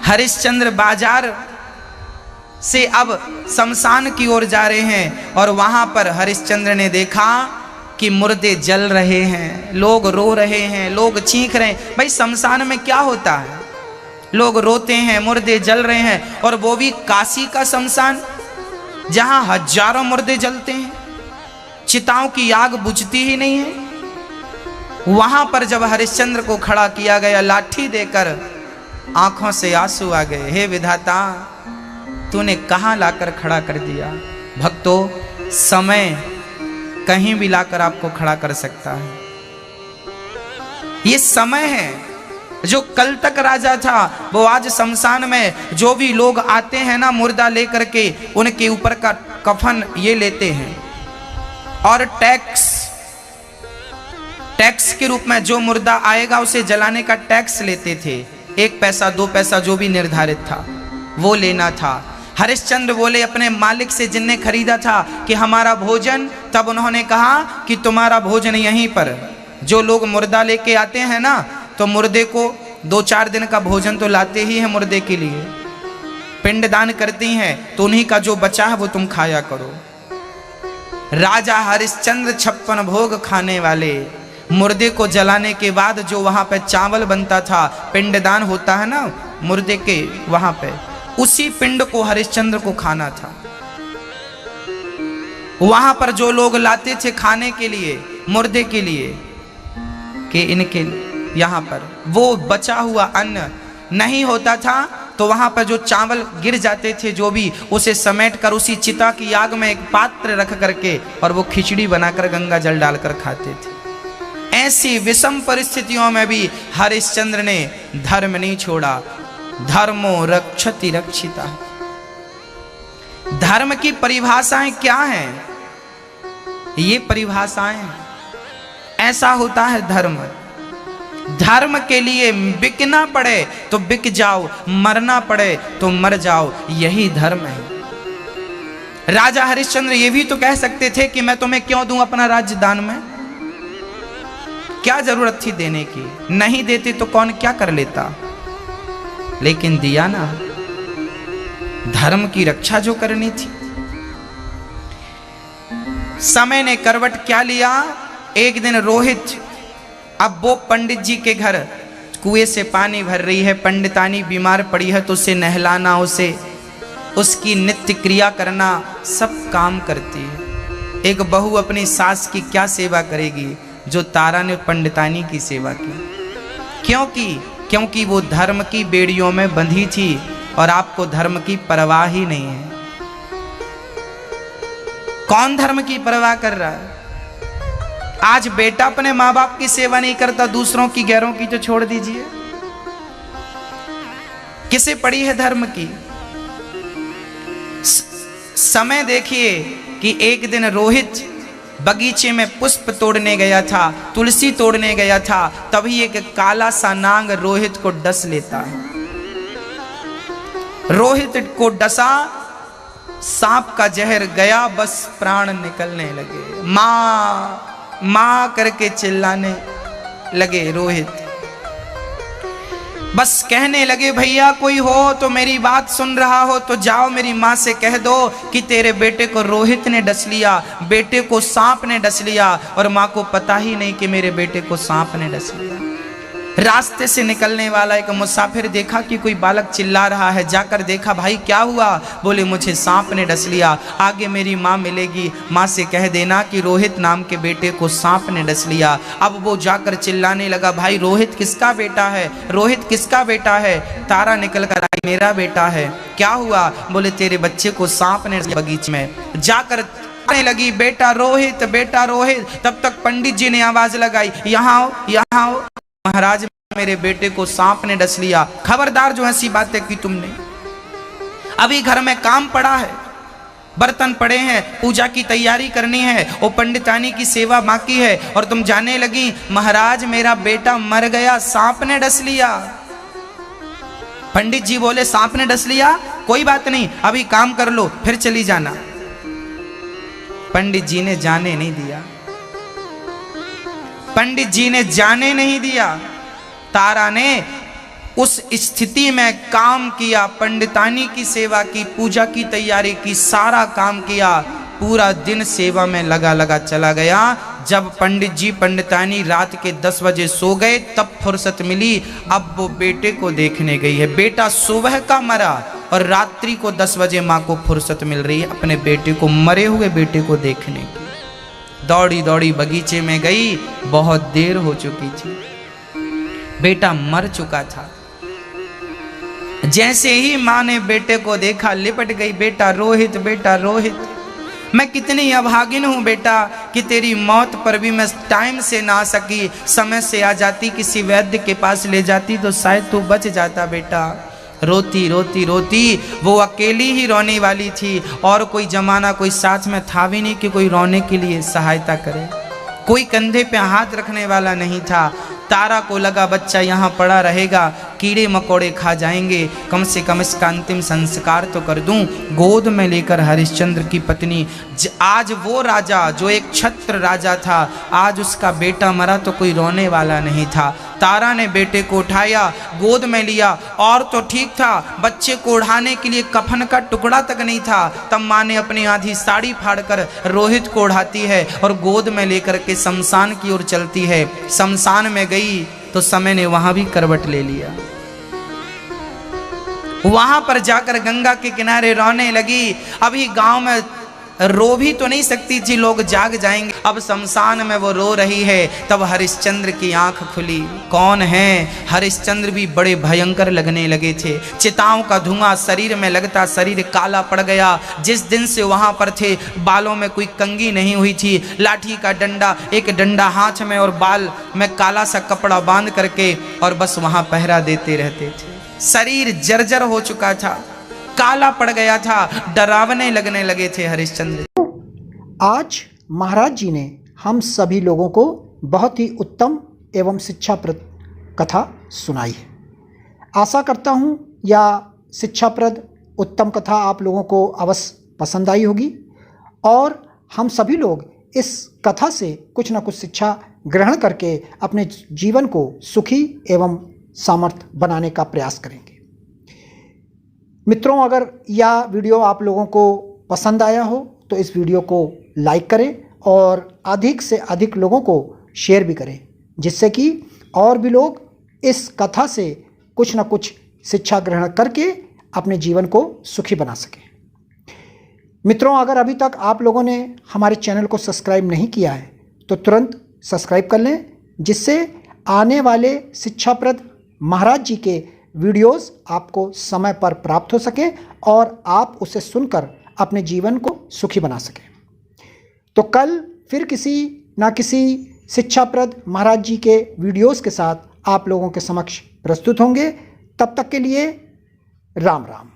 हरिश्चंद्र बाजार से अब शमशान की ओर जा रहे हैं और वहां पर हरिश्चंद्र ने देखा कि मुर्दे जल रहे हैं, लोग रो रहे हैं, लोग चीख रहे हैं। भाई शमशान में क्या होता है, लोग रोते हैं, मुर्दे जल रहे हैं, और वो भी काशी का शमशान जहां हजारों मुर्दे जलते हैं, चिताओं की आग बुझती ही नहीं है। वहां पर जब हरिश्चंद्र को खड़ा किया गया लाठी देकर, आंखों से आंसू आ गए। हे विधाता, तूने कहां लाकर खड़ा कर दिया। भक्तों, समय कहीं भी लाकर आपको खड़ा कर सकता है। ये समय है, जो कल तक राजा था वो आज शमशान में जो भी लोग आते हैं ना मुर्दा लेकर के, उनके ऊपर का कफन ये लेते हैं और टैक्स के रूप में जो मुर्दा आएगा उसे जलाने का टैक्स लेते थे। 1 पैसा 2 पैसा जो भी निर्धारित था वो लेना था। हरिश्चंद्र बोले अपने मालिक से जिनने खरीदा था कि हमारा भोजन, तब उन्होंने कहा कि तुम्हारा भोजन यहीं पर। जो लोग मुर्दा लेके आते हैं ना, तो मुर्दे को 2-4 दिन का भोजन तो लाते ही हैं मुर्दे के लिए, पिंडदान करती हैं, तो उन्हीं का जो बचा है वो तुम खाया करो। राजा हरिश्चंद्र 56 भोग खाने वाले, मुर्दे को जलाने के बाद जो वहां पे चावल बनता था, पिंडदान होता है ना मुर्दे के, वहां पे उसी पिंड को हरिश्चंद्र को खाना था। वहां पर जो लोग लाते थे खाने के लिए, मुर्दे के लिए, कि इनके यहाँ पर वो बचा हुआ अन्न नहीं होता था, तो वहां पर जो चावल गिर जाते थे जो भी, उसे समेट कर उसी चिता की आग में एक पात्र रख करके और वो खिचड़ी बनाकर गंगा जल डालकर खाते थे। ऐसी विषम परिस्थितियों में भी हरिश्चंद्र ने धर्म नहीं छोड़ा। धर्मो रक्षति रक्षिता। धर्म की परिभाषाएं क्या हैं? ये परिभाषाएं, ऐसा होता है धर्म। धर्म के लिए बिकना पड़े तो बिक जाओ, मरना पड़े तो मर जाओ, यही धर्म है। राजा हरिश्चंद्र ये भी तो कह सकते थे कि मैं तुम्हें क्यों दूं अपना राज्य दान में, क्या जरूरत थी देने की, नहीं देते तो कौन क्या कर लेता, लेकिन दिया ना। धर्म की रक्षा जो करनी थी। समय ने करवट क्या लिया, एक दिन रोहित, अब वो पंडित जी के घर कुएं से पानी भर रही है, पंडितानी बीमार पड़ी है, तो उसे नहलाना, उसे उसकी नित्य क्रिया करना, सब काम करती है। एक बहू अपनी सास की क्या सेवा करेगी जो तारा ने पंडितानी की सेवा की। क्योंकि वो धर्म की बेड़ियों में बंधी थी और आपको धर्म की परवाह ही नहीं है। कौन धर्म की परवाह कर रहा है? आज बेटा अपने माँ बाप की सेवा नहीं करता, दूसरों की, गैरों की तो छोड़ दीजिए, किसे पड़ी है धर्म की? समय देखिए कि एक दिन रोहित बगीचे में पुष्प तोड़ने गया था, तुलसी तोड़ने गया था, तभी एक काला सा नाग रोहित को डस लेता है। रोहित को डसा, सांप का जहर गया, बस प्राण निकलने लगे। मां मां करके चिल्लाने लगे रोहित। बस कहने लगे भैया कोई हो तो मेरी बात सुन रहा हो तो जाओ मेरी माँ से कह दो कि तेरे बेटे को रोहित ने डस लिया, बेटे को सांप ने डस लिया, और माँ को पता ही नहीं कि मेरे बेटे को सांप ने डस लिया। रास्ते से निकलने वाला एक मुसाफिर देखा कि कोई बालक चिल्ला रहा है, जाकर देखा भाई क्या हुआ, बोले मुझे सांप ने डस लिया, आगे मेरी माँ मिलेगी, माँ से कह देना कि रोहित नाम के बेटे को सांप ने डस लिया। अब वो जाकर चिल्लाने लगा भाई रोहित किसका बेटा है, रोहित किसका बेटा है? तारा निकल कर आई मेरा बेटा है। क्या हुआ? बोले तेरे बच्चे को सांप ने बगीचे में। जाकर लगी बेटा रोहित बेटा रोहित। तब तक पंडित जी ने आवाज लगाई यहाँ आओ यहाँ आओ, महाराज मेरे बेटे को सांप ने डस लिया। खबरदार जो ऐसी बातें की तुमने, अभी घर में काम पड़ा है, बर्तन पड़े हैं, पूजा की तैयारी करनी है, वो पंडितानी की सेवा बाकी है, और तुम जाने लगी महाराज मेरा बेटा मर गया, सांप ने डस लिया। पंडित जी बोले सांप ने डस लिया, कोई बात नहीं अभी काम कर लो फिर चली जाना। पंडित जी ने जाने नहीं दिया, पंडित जी ने जाने नहीं दिया। तारा ने उस स्थिति में काम किया, पंडितानी की सेवा की, पूजा की तैयारी की, सारा काम किया, पूरा दिन सेवा में लगा चला गया। जब पंडित जी पंडितानी रात के 10 बजे सो गए तब फुर्सत मिली। अब वो बेटे को देखने गई है। बेटा सुबह का मरा और रात्रि को 10 बजे माँ को फुर्सत मिल रही है अपने बेटे को, मरे हुए बेटे को देखने की। दौड़ी दौड़ी बगीचे में गई, बहुत देर हो चुकी थी, बेटा मर चुका था। जैसे ही माँ ने बेटे को देखा लिपट गई, बेटा रोहित, बेटा रोहित, मैं कितनी अभागिन हूं बेटा कि तेरी मौत पर भी मैं टाइम से ना आ सकी। समय से आ जाती, किसी वैद्य के पास ले जाती तो शायद तू बच जाता बेटा। रोती रोती रोती वो अकेली ही रोने वाली थी और कोई जमाना, कोई साथ में था भी नहीं कि कोई रोने के लिए सहायता करे। कोई कंधे पे हाथ रखने वाला नहीं था। तारा को लगा बच्चा यहाँ पड़ा रहेगा, कीड़े मकोड़े खा जाएंगे, कम से कम इसका अंतिम संस्कार तो कर दूं। गोद में लेकर हरिश्चंद्र की पत्नी, आज वो राजा जो एक छत्र राजा था, आज उसका बेटा मरा तो कोई रोने वाला नहीं था। तारा ने बेटे को उठाया, गोद में लिया, और तो ठीक था, बच्चे को ओढ़ाने के लिए कफन का टुकड़ा तक नहीं था। तब माँ ने अपनी आधी साड़ी फाड़कर रोहित को ओढ़ाती है और गोद में लेकर के शमशान की ओर चलती है। शमशान में गई तो समय ने वहां भी करवट ले लिया। वहां पर जाकर गंगा के किनारे रोने लगी। अभी गांव में रो भी तो नहीं सकती थी, लोग जाग जाएंगे। अब शमशान में वो रो रही है। तब हरिश्चंद्र की आंख खुली। कौन है? हरिश्चंद्र भी बड़े भयंकर लगने लगे थे। चिताओं का धुआं शरीर में लगता, शरीर काला पड़ गया। जिस दिन से वहां पर थे बालों में कोई कंघी नहीं हुई थी। लाठी का डंडा, एक डंडा हाथ में और बाल में काला सा कपड़ा बांध करके और बस वहां पहरा देते रहते थे। शरीर जर्जर हो चुका था, काला पड़ गया था, डरावने लगने लगे थे हरिश्चंद्र। आज महाराज जी ने हम सभी लोगों को बहुत ही उत्तम एवं शिक्षाप्रद कथा सुनाई है। आशा करता हूँ यह शिक्षाप्रद उत्तम कथा आप लोगों को अवश्य पसंद आई होगी और हम सभी लोग इस कथा से कुछ ना कुछ शिक्षा ग्रहण करके अपने जीवन को सुखी एवं सामर्थ्य बनाने का प्रयास करेंगे। मित्रों, अगर यह वीडियो आप लोगों को पसंद आया हो तो इस वीडियो को लाइक करें और अधिक से अधिक लोगों को शेयर भी करें, जिससे कि और भी लोग इस कथा से कुछ ना कुछ शिक्षा ग्रहण करके अपने जीवन को सुखी बना सकें। मित्रों, अगर अभी तक आप लोगों ने हमारे चैनल को सब्सक्राइब नहीं किया है तो तुरंत सब्सक्राइब कर लें, जिससे आने वाले शिक्षाप्रद महाराज जी के वीडियोस आपको समय पर प्राप्त हो सकें और आप उसे सुनकर अपने जीवन को सुखी बना सकें। तो कल फिर किसी ना किसी शिक्षाप्रद महाराज जी के वीडियोस के साथ आप लोगों के समक्ष प्रस्तुत होंगे। तब तक के लिए राम राम।